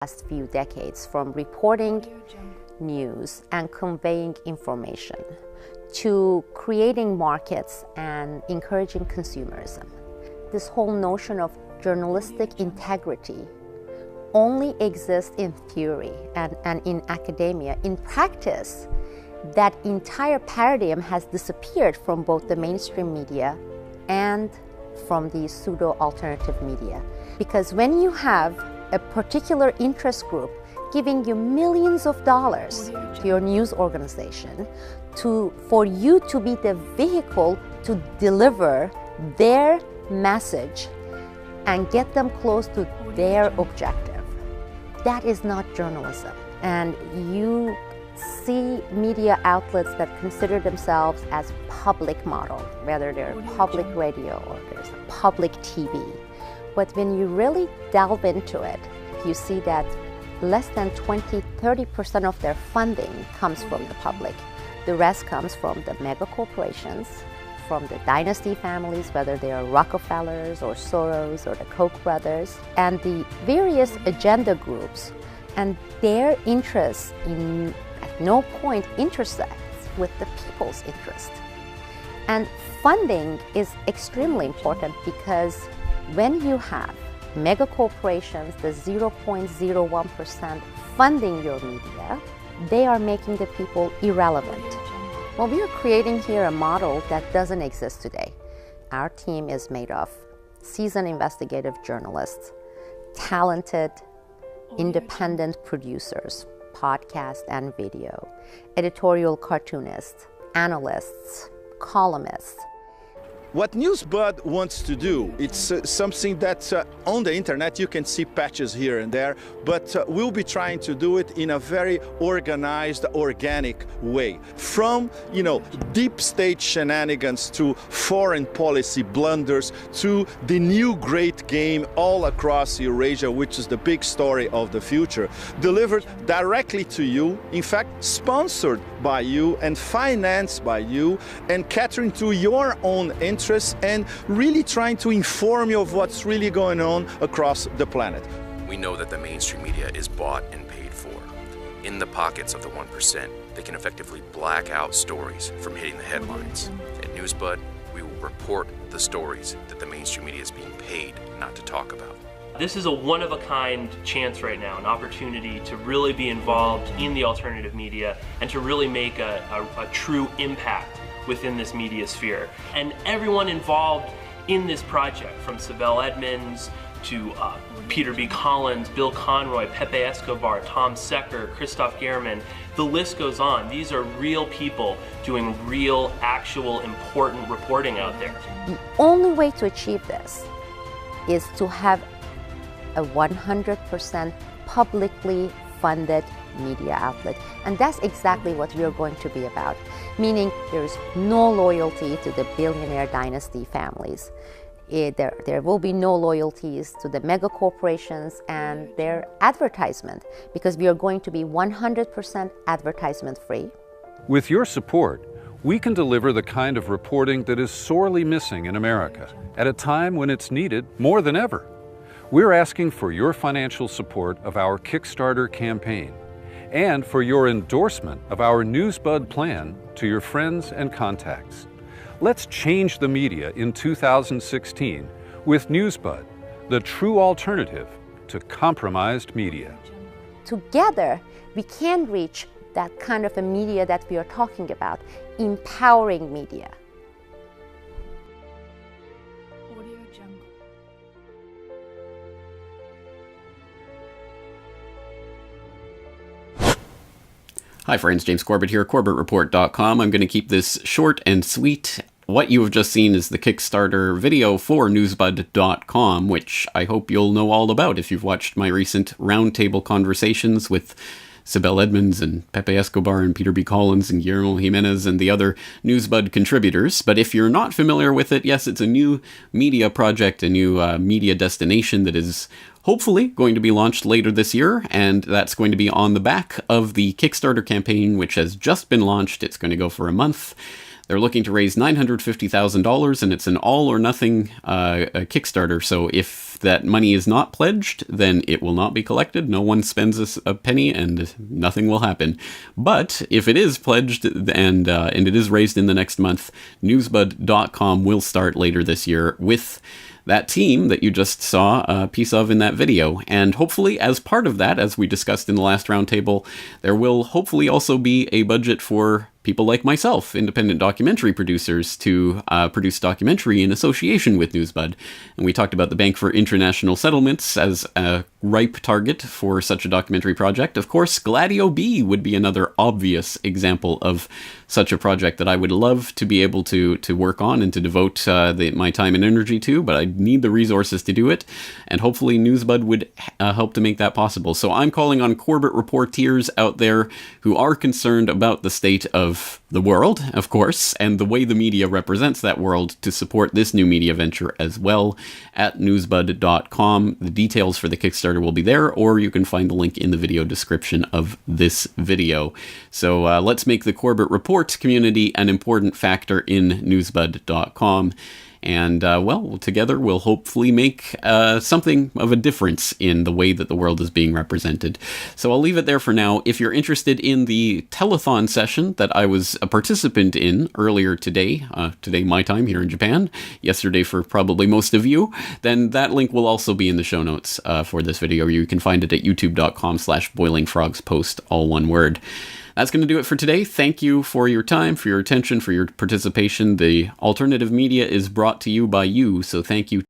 last few decades, from reporting news and conveying information to creating markets and encouraging consumerism. This whole notion of journalistic integrity only exists in theory and in academia. In practice, that entire paradigm has disappeared from both the mainstream media and from the pseudo-alternative media. Because when you have a particular interest group giving you millions of dollars to your news organization for you to be the vehicle to deliver their message and get them close to their objective, that is not journalism. And you see media outlets that consider themselves as public model, whether they're public radio or there's public TV. But when you really delve into it, you see that less than 20-30% of their funding comes from the public. The rest comes from the mega corporations, from the dynasty families, whether they are Rockefellers or Soros or the Koch brothers, and the various agenda groups, and their interests at no point intersects with the people's interest. And funding is extremely important because when you have mega corporations, the 0.01% funding your media, they are making the people irrelevant. Well, we are creating here a model that doesn't exist today. Our team is made of seasoned investigative journalists, talented, independent producers, podcast and video, editorial cartoonists, analysts, columnists. What Newsbud wants to do, it's something that on the internet you can see patches here and there, but we'll be trying to do it in a very organized, organic way. From, deep state shenanigans to foreign policy blunders to the new great game all across Eurasia, which is the big story of the future, delivered directly to you, in fact, sponsored by you and financed by you, and catering to your own interests and really trying to inform you of what's really going on across the planet. We know that the mainstream media is bought and paid for. In the pockets of the 1%, they can effectively black out stories from hitting the headlines. At Newsbud, we will report the stories that the mainstream media is being paid not to talk about. This is a one-of-a-kind chance right now, an opportunity to really be involved in the alternative media and to really make a true impact within this media sphere. And everyone involved in this project, from Sibel Edmonds to Peter B. Collins, Bill Conroy, Pepe Escobar, Tom Secker, Christoph Gehrman, the list goes on. These are real people doing real, actual, important reporting out there. The only way to achieve this is to have a 100% publicly funded media outlet. And that's exactly what we're going to be about, meaning there's no loyalty to the billionaire dynasty families. There will be no loyalties to the mega corporations and their advertisement, because we are going to be 100% advertisement free. With your support, we can deliver the kind of reporting that is sorely missing in America at a time when it's needed more than ever. We're asking for your financial support of our Kickstarter campaign and for your endorsement of our Newsbud plan to your friends and contacts. Let's change the media in 2016 with Newsbud, the true alternative to compromised media. Together, we can reach that kind of a media that we are talking about, empowering media. Hi friends, James Corbett here, CorbettReport.com. I'm going to keep this short and sweet. What you have just seen is the Kickstarter video for Newsbud.com, which I hope you'll know all about if you've watched my recent roundtable conversations with Sibel Edmonds and Pepe Escobar and Peter B. Collins and Guillermo Jimenez and the other Newsbud contributors. But if you're not familiar with it, yes, it's a new media project, a new media destination that is hopefully going to be launched later this year, and that's going to be on the back of the Kickstarter campaign, which has just been launched. It's going to go for a month. They're looking to raise $950,000, and it's an all-or-nothing Kickstarter. So if that money is not pledged, then it will not be collected. No one spends a penny, and nothing will happen. But if it is pledged and it is raised in the next month, Newsbud.com will start later this year with that team that you just saw a piece of in that video. And hopefully, as part of that, as we discussed in the last roundtable, there will hopefully also be a budget for people like myself, independent documentary producers, to produce documentary in association with Newsbud. And we talked about the Bank for International Settlements as a ripe target for such a documentary project. Of course, Gladio B would be another obvious example of such a project that I would love to be able to work on and to devote my time and energy to, but I need the resources to do it, and hopefully Newsbud would help to make that possible. So I'm calling on Corbett reporters out there who are concerned about the state of the world, of course, and the way the media represents that world, to support this new media venture as well at newsbud.com. The details for the Kickstarter will be there, or you can find the link in the video description of this video. So let's make the Corbett Report community an important factor in newsbud.com. And, well, together we'll hopefully make something of a difference in the way that the world is being represented. So I'll leave it there for now. If you're interested in the telethon session that I was a participant in earlier today, today my time here in Japan, yesterday for probably most of you, then that link will also be in the show notes for this video. You can find it at youtube.com/boilingfrogspost, all one word. That's going to do it for today. Thank you for your time, for your attention, for your participation. The alternative media is brought to you by you, so thank you.